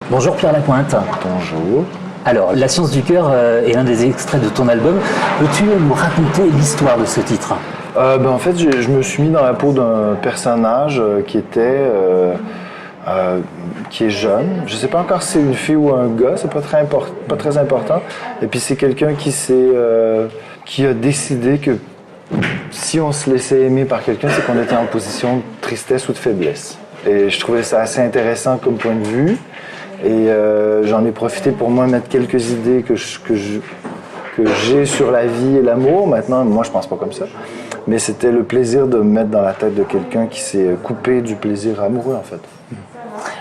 Bonjour Pierre Lapointe. Bonjour. Alors, La Science du cœur est l'un des extraits de ton album. Peux-tu nous raconter l'histoire de ce titre ? En fait, je me suis mis dans la peau d'un personnage qui est jeune. Je ne sais pas encore si c'est une fille ou un gars, c'est pas très important. Et puis c'est quelqu'un qui a décidé que si on se laissait aimer par quelqu'un, c'est qu'on était en position de tristesse ou de faiblesse. Et je trouvais ça assez intéressant comme point de vue. Et j'en ai profité pour moi mettre quelques idées que j'ai sur la vie et l'amour. Maintenant, moi, je pense pas comme ça. Mais c'était le plaisir de me mettre dans la tête de quelqu'un qui s'est coupé du plaisir amoureux, en fait.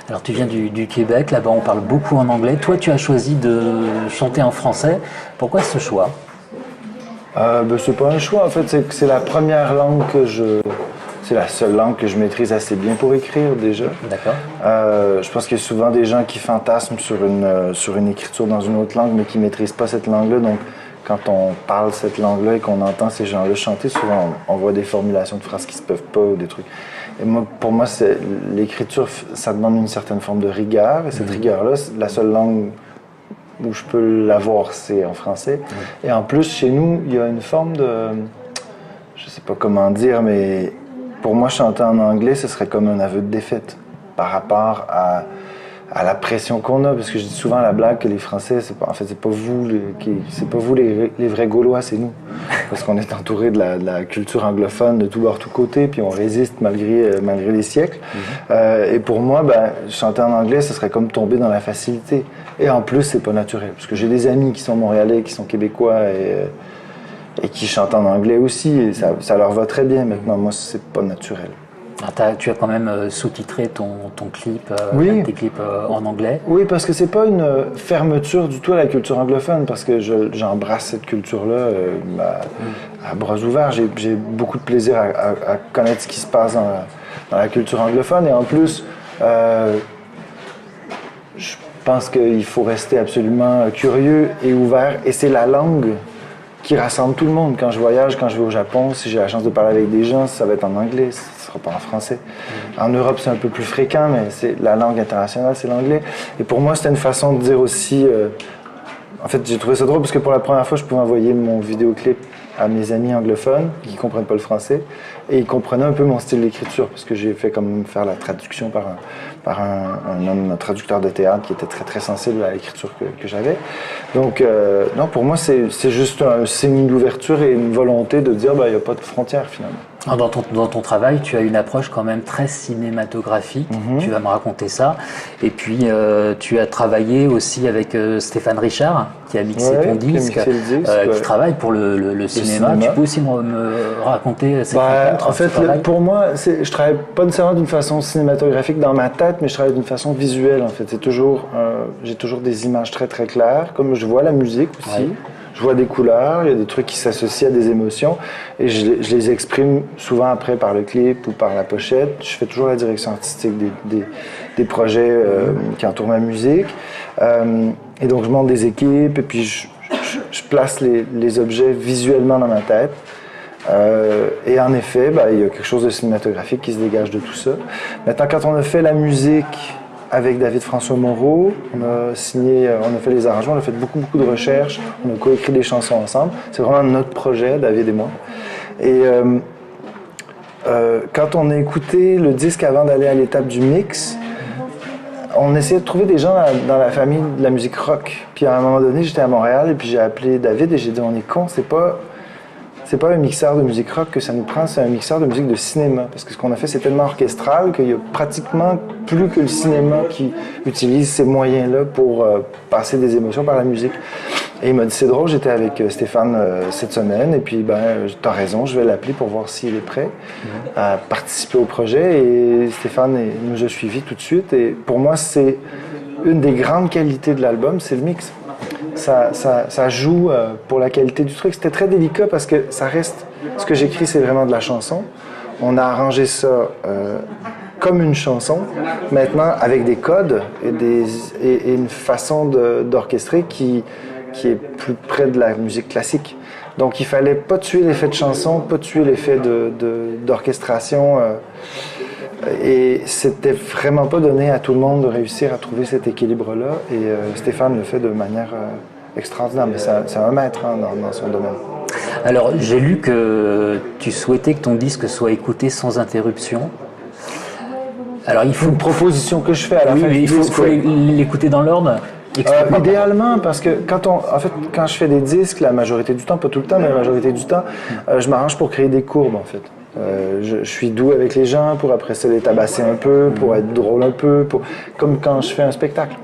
Alors, tu viens du Québec, là-bas on parle beaucoup en anglais. Toi, tu as choisi de chanter en français. Pourquoi ce choix ? C'est pas un choix, en fait. C'est la première langue c'est la seule langue que je maîtrise assez bien pour écrire, déjà. D'accord. Je pense qu'il y a souvent des gens qui fantasment sur une écriture dans une autre langue, mais qui ne maîtrisent pas cette langue-là. Donc, quand on parle cette langue-là et qu'on entend ces gens-là chanter, souvent on voit des formulations de phrases qui se peuvent pas ou des trucs. Et pour moi, l'écriture, ça demande une certaine forme de rigueur. Et cette rigueur-là, la seule langue où je peux l'avoir, c'est en français. Et en plus, chez nous, il y a une forme de... Je sais pas comment dire, mais pour moi, chanter en anglais, ce serait comme un aveu de défaite par rapport à la pression qu'on a, parce que je dis souvent à la blague que les Français, c'est pas vous les vrais Gaulois, c'est nous. Parce qu'on est entouré de la culture anglophone de tous bords, tous côtés, puis on résiste malgré les siècles. Et pour moi, chanter en anglais, ce serait comme tomber dans la facilité. Et en plus, c'est pas naturel, parce que j'ai des amis qui sont montréalais, qui sont québécois et qui chantent en anglais aussi, et ça leur va très bien. Maintenant, moi, c'est pas naturel. Tu as quand même sous-titré ton clip, tes clips en anglais. Oui, parce que c'est pas une fermeture du tout à la culture anglophone, parce que j'embrasse cette culture-là à bras ouverts. J'ai beaucoup de plaisir à connaître ce qui se passe dans la culture anglophone. Et en plus, je pense qu'il faut rester absolument curieux et ouvert. Et c'est la langue qui rassemble tout le monde. Quand je voyage, quand je vais au Japon, si j'ai la chance de parler avec des gens, ça va être en anglais, ce ne sera pas en français. En Europe, c'est un peu plus fréquent, mais la langue internationale, c'est l'anglais. Et pour moi, c'était une façon de dire aussi... En fait, j'ai trouvé ça drôle parce que pour la première fois, je pouvais envoyer mon vidéoclip à mes amis anglophones qui ne comprennent pas le français. Et ils comprenaient un peu mon style d'écriture parce que j'ai fait comme faire la traduction par un homme, un traducteur de théâtre qui était très très sensible à l'écriture que j'avais. Donc, non, pour moi, c'est juste un signe d'ouverture et une volonté de dire il n'y a pas de frontières finalement. Dans ton travail, tu as une approche quand même très cinématographique. Tu vas me raconter ça. Et puis, tu as travaillé aussi avec Stéphane Richard, qui a mixé ton disque, qui travaille pour le cinéma. Tu peux aussi me raconter cette rencontre? En fait, pour moi, je travaille pas nécessairement d'une façon cinématographique dans ma tête, mais je travaille d'une façon visuelle. En fait, j'ai toujours des images très très claires, comme je vois la musique aussi. Ouais. Je vois des couleurs, il y a des trucs qui s'associent à des émotions et je les exprime souvent après par le clip ou par la pochette. Je fais toujours la direction artistique des projets qui entourent ma musique. Et donc je monte des équipes et puis je place les objets visuellement dans ma tête. Et en effet, il y a quelque chose de cinématographique qui se dégage de tout ça. Maintenant, quand on a fait la musique avec David François Moreau, on a fait les arrangements, on a fait beaucoup de recherches, on a coécrit des chansons ensemble. C'est vraiment notre projet, David et moi. Et quand on a écouté le disque avant d'aller à l'étape du mix, on essayait de trouver des gens dans la famille de la musique rock. Puis à un moment donné, j'étais à Montréal et puis j'ai appelé David et j'ai dit on est con, c'est pas un mixeur de musique rock que ça nous prend, c'est un mixeur de musique de cinéma. Parce que ce qu'on a fait, c'est tellement orchestral qu'il y a pratiquement plus que le cinéma qui utilise ces moyens-là pour passer des émotions par la musique. Et il m'a dit, c'est drôle, j'étais avec Stéphane cette semaine, et puis t'as raison, je vais l'appeler pour voir s'il est prêt à participer au projet. Et Stéphane nous a suivis tout de suite. Et pour moi, c'est une des grandes qualités de l'album, c'est le mix. Ça joue pour la qualité du truc. C'était très délicat parce que ça reste... Ce que j'écris, c'est vraiment de la chanson. On a arrangé ça comme une chanson, maintenant avec des codes et une façon d'orchestrer qui est plus près de la musique classique. Donc il fallait pas tuer l'effet de chanson, pas tuer l'effet d'orchestration Et c'était vraiment pas donné à tout le monde de réussir à trouver cet équilibre-là. Et Stéphane le fait de manière extraordinaire. Mais c'est un maître dans son domaine. Alors, j'ai lu que tu souhaitais que ton disque soit écouté sans interruption. Alors, il faut une proposition que je fais à la fin. Oui, il faut l'écouter dans l'ordre. Idéalement, parce que quand je fais des disques, la majorité du temps, pas tout le temps, mais la majorité du temps, je m'arrange pour créer des courbes, en fait. Je suis doux avec les gens pour après ça les tabasser un peu, pour être drôle un peu, comme quand je fais un spectacle.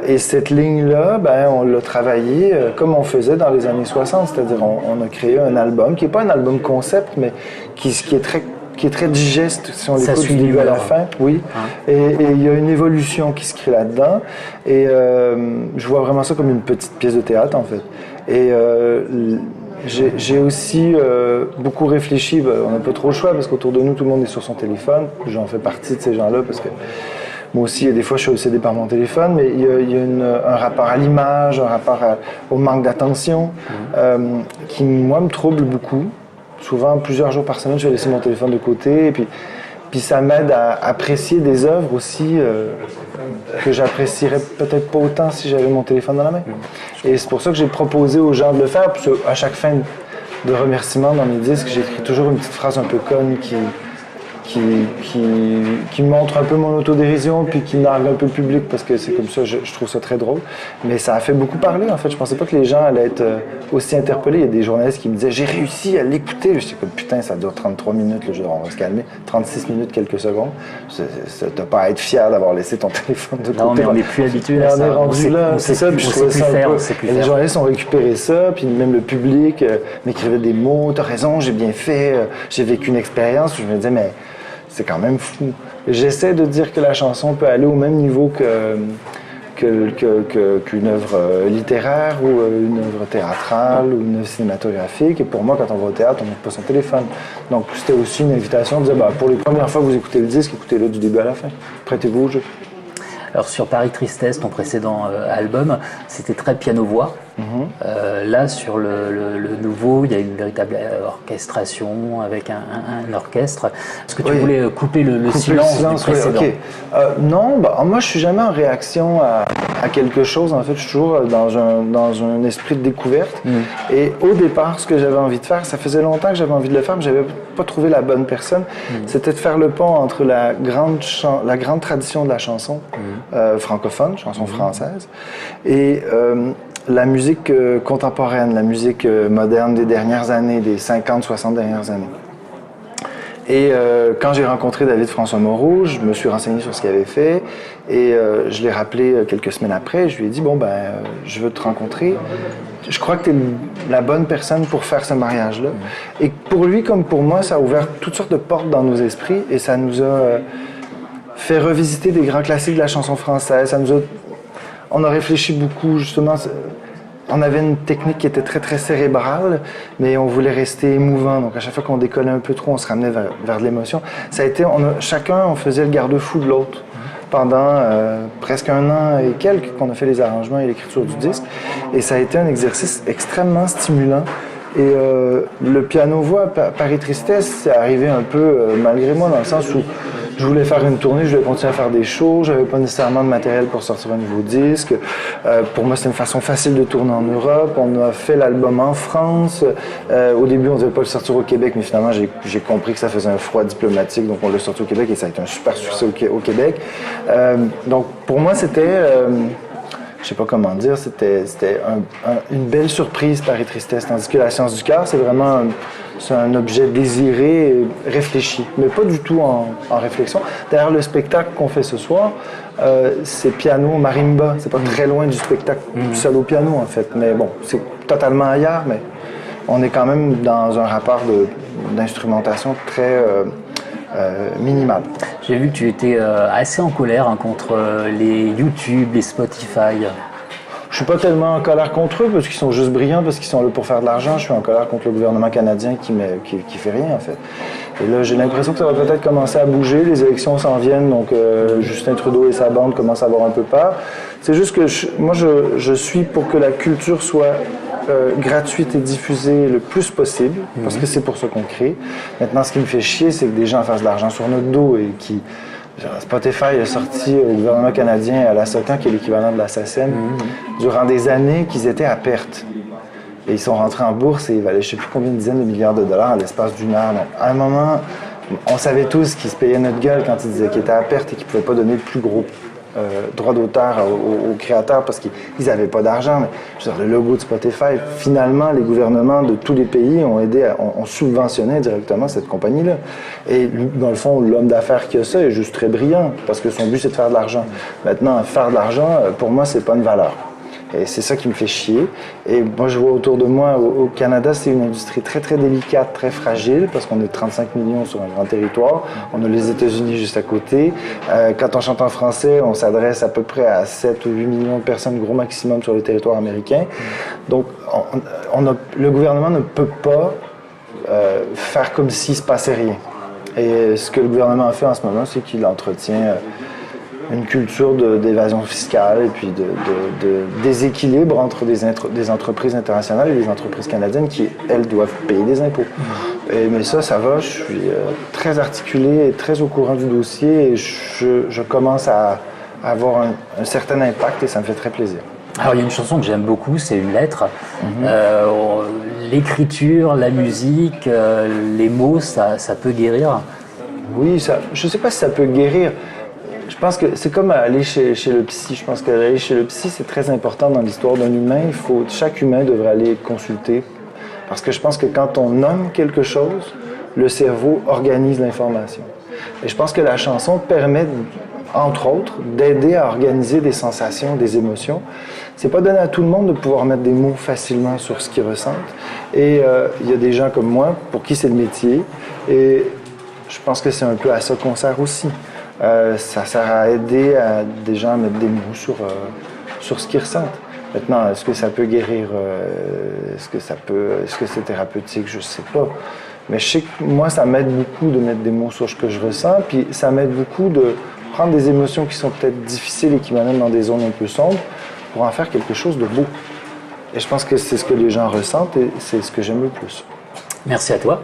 Et cette ligne-là, on l'a travaillée comme on faisait dans les années 60, c'est-à-dire on a créé un album qui n'est pas un album concept, mais qui est très digeste si on l'écoute du début à la fin. Oui. Et il y a une évolution qui se crée là-dedans. Et je vois vraiment ça comme une petite pièce de théâtre, en fait. Et j'ai aussi beaucoup réfléchi. On n'a pas trop le choix parce qu'autour de nous, tout le monde est sur son téléphone. J'en fais partie de ces gens-là parce que moi aussi, des fois, je suis obsédé par mon téléphone, mais il y a un rapport à l'image, un rapport au manque d'attention qui, moi, me trouble beaucoup. Souvent, plusieurs jours par semaine, je vais laisser mon téléphone de côté. Et puis ça m'aide à apprécier des œuvres aussi que j'apprécierais peut-être pas autant si j'avais mon téléphone dans la main. Et c'est pour ça que j'ai proposé aux gens de le faire. Puis à chaque fin de remerciement dans mes disques, j'écris toujours une petite phrase un peu conne qui montre un peu mon autodérision puis qui nargue un peu le public parce que c'est comme ça, je trouve ça très drôle. Mais ça a fait beaucoup parler, en fait. Je pensais pas que les gens allaient être aussi interpellés. Il y a des journalistes qui me disaient « J'ai réussi à l'écouter ». Je dis comme « Putain, ça dure 33 minutes, là. On va se calmer. 36 minutes, quelques secondes. T'as pas à être fier d'avoir laissé ton téléphone de côté. » Non, mais on n'est plus habitué à ça. On est rendu là, c'est ça. Puis je trouvais ça un peu... Les journalistes ont récupéré ça, puis même le public m'écrivait des mots « T'as raison, j'ai bien fait, j'ai vécu une expérience. » Je me disais « Mais... » c'est quand même fou. J'essaie de dire que la chanson peut aller au même niveau qu'une œuvre littéraire ou une œuvre théâtrale ou une œuvre cinématographique. Et pour moi, quand on va au théâtre, on n'ouvre pas son téléphone. Donc c'était aussi une invitation de dire, pour les premières fois que vous écoutez le disque, écoutez-le du début à la fin. Prêtez-vous au jeu. Alors sur Paris Tristesse, ton précédent album, c'était très piano-voix. Là, sur le nouveau, il y a une véritable orchestration avec un orchestre. Est-ce que tu voulais couper le silence du précédent? Okay. Non, moi je suis jamais en réaction à quelque chose. En fait, je suis toujours dans un esprit de découverte. Et au départ, ce que j'avais envie de faire, ça faisait longtemps que j'avais envie de le faire, mais j'avais pas trouvé la bonne personne. C'était de faire le pont entre la grande tradition de la chanson francophone, chanson française, et la musique contemporaine, la musique moderne des dernières années, des 50, 60 dernières années. Et quand j'ai rencontré David-François Moreau, je me suis renseigné sur ce qu'il avait fait et je l'ai rappelé quelques semaines après. Je lui ai dit, je veux te rencontrer. Je crois que tu es la bonne personne pour faire ce mariage-là. Et pour lui comme pour moi, ça a ouvert toutes sortes de portes dans nos esprits et ça nous a fait revisiter des grands classiques de la chanson française. On a réfléchi beaucoup, justement. On avait une technique qui était très, très cérébrale, mais on voulait rester émouvant. Donc, à chaque fois qu'on décollait un peu trop, on se ramenait vers de l'émotion. Ça a été, chacun, on faisait le garde-fou de l'autre pendant presque un an et quelques qu'on a fait les arrangements et l'écriture du disque. Et ça a été un exercice extrêmement stimulant. Et le piano-voix, Paris Tristesse, c'est arrivé un peu malgré moi, dans le sens où je voulais faire une tournée, je voulais continuer à faire des shows, j'avais pas nécessairement de matériel pour sortir un nouveau disque. Pour moi, c'était une façon facile de tourner en Europe. On a fait l'album en France. Au début, on ne devait pas le sortir au Québec, mais finalement, j'ai compris que ça faisait un froid diplomatique, donc on l'a sorti au Québec et ça a été un super succès au Québec. Donc, pour moi, c'était... je sais pas comment dire, c'était une belle surprise, Paris Tristesse, tandis que La Science du cœur, c'est vraiment un objet désiré et réfléchi, mais pas du tout en réflexion. D'ailleurs, le spectacle qu'on fait ce soir, c'est piano, marimba, c'est pas très loin du spectacle seul au piano en fait, mais bon, c'est totalement ailleurs, mais on est quand même dans un rapport d'instrumentation très... minimal. J'ai vu que tu étais assez en colère contre les YouTube, les Spotify. Je suis pas tellement en colère contre eux parce qu'ils sont juste brillants, parce qu'ils sont là pour faire de l'argent. Je suis en colère contre le gouvernement canadien qui fait rien en fait. Et là, j'ai l'impression que ça va peut-être commencer à bouger. Les élections s'en viennent, donc Justin Trudeau et sa bande commencent à avoir un peu peur. C'est juste que moi, je suis pour que la culture soit gratuite et diffusée le plus possible, parce que c'est pour ça qu'on crée. Maintenant, ce qui me fait chier, c'est que des gens fassent de l'argent sur notre dos et qui... Spotify a sorti au gouvernement canadien à la SOCAN, qui est l'équivalent de la SACEM, durant des années qu'ils étaient à perte. Et ils sont rentrés en bourse et ils valaient je ne sais plus combien de dizaines de milliards de dollars à l'espace d'une heure. Donc, à un moment, on savait tous qu'ils se payaient notre gueule quand ils disaient qu'ils étaient à perte et qu'ils ne pouvaient pas donner le plus gros droit d'auteur aux créateurs parce qu'ils n'avaient pas d'argent. Mais je veux dire, le logo de Spotify, finalement, les gouvernements de tous les pays ont subventionné directement cette compagnie-là. Et dans le fond, l'homme d'affaires qui a ça est juste très brillant parce que son but, c'est de faire de l'argent. Maintenant, faire de l'argent, pour moi, c'est pas une valeur. Et c'est ça qui me fait chier. Et moi, je vois autour de moi, au Canada, c'est une industrie très, très délicate, très fragile, parce qu'on est 35 millions sur un grand territoire. On a les États-Unis juste à côté. Quand on chante en français, on s'adresse à peu près à 7 ou 8 millions de personnes, gros maximum, sur le territoire américain. Donc, le gouvernement ne peut pas faire comme s'il ne se passait rien. Et ce que le gouvernement a fait en ce moment, c'est qu'il entretient une culture d'évasion fiscale et puis de déséquilibre entre des entreprises internationales et des entreprises canadiennes qui, elles, doivent payer des impôts. Mais ça va, je suis très articulé et très au courant du dossier et je commence à avoir un certain impact et ça me fait très plaisir. Alors il y a une chanson que j'aime beaucoup, c'est une lettre. L'écriture, la musique, les mots, ça peut guérir. Oui, je ne sais pas si ça peut guérir. Je pense que c'est comme aller chez le psy. Je pense qu'aller chez le psy, c'est très important dans l'histoire d'un humain. Chaque humain devrait aller consulter. Parce que je pense que quand on nomme quelque chose, le cerveau organise l'information. Et je pense que la chanson permet, entre autres, d'aider à organiser des sensations, des émotions. C'est pas donné à tout le monde de pouvoir mettre des mots facilement sur ce qu'ils ressentent. Et il y a des gens comme moi pour qui c'est le métier. Et je pense que c'est un peu à ça qu'on sert aussi. Ça sert à aider des gens à mettre des mots sur ce qu'ils ressentent. Maintenant, est-ce que ça peut guérir? Est-ce que c'est thérapeutique? Je ne sais pas. Mais je sais que moi, ça m'aide beaucoup de mettre des mots sur ce que je ressens. Puis ça m'aide beaucoup de prendre des émotions qui sont peut-être difficiles et qui m'amènent dans des zones un peu sombres pour en faire quelque chose de beau. Et je pense que c'est ce que les gens ressentent et c'est ce que j'aime le plus. Merci à toi.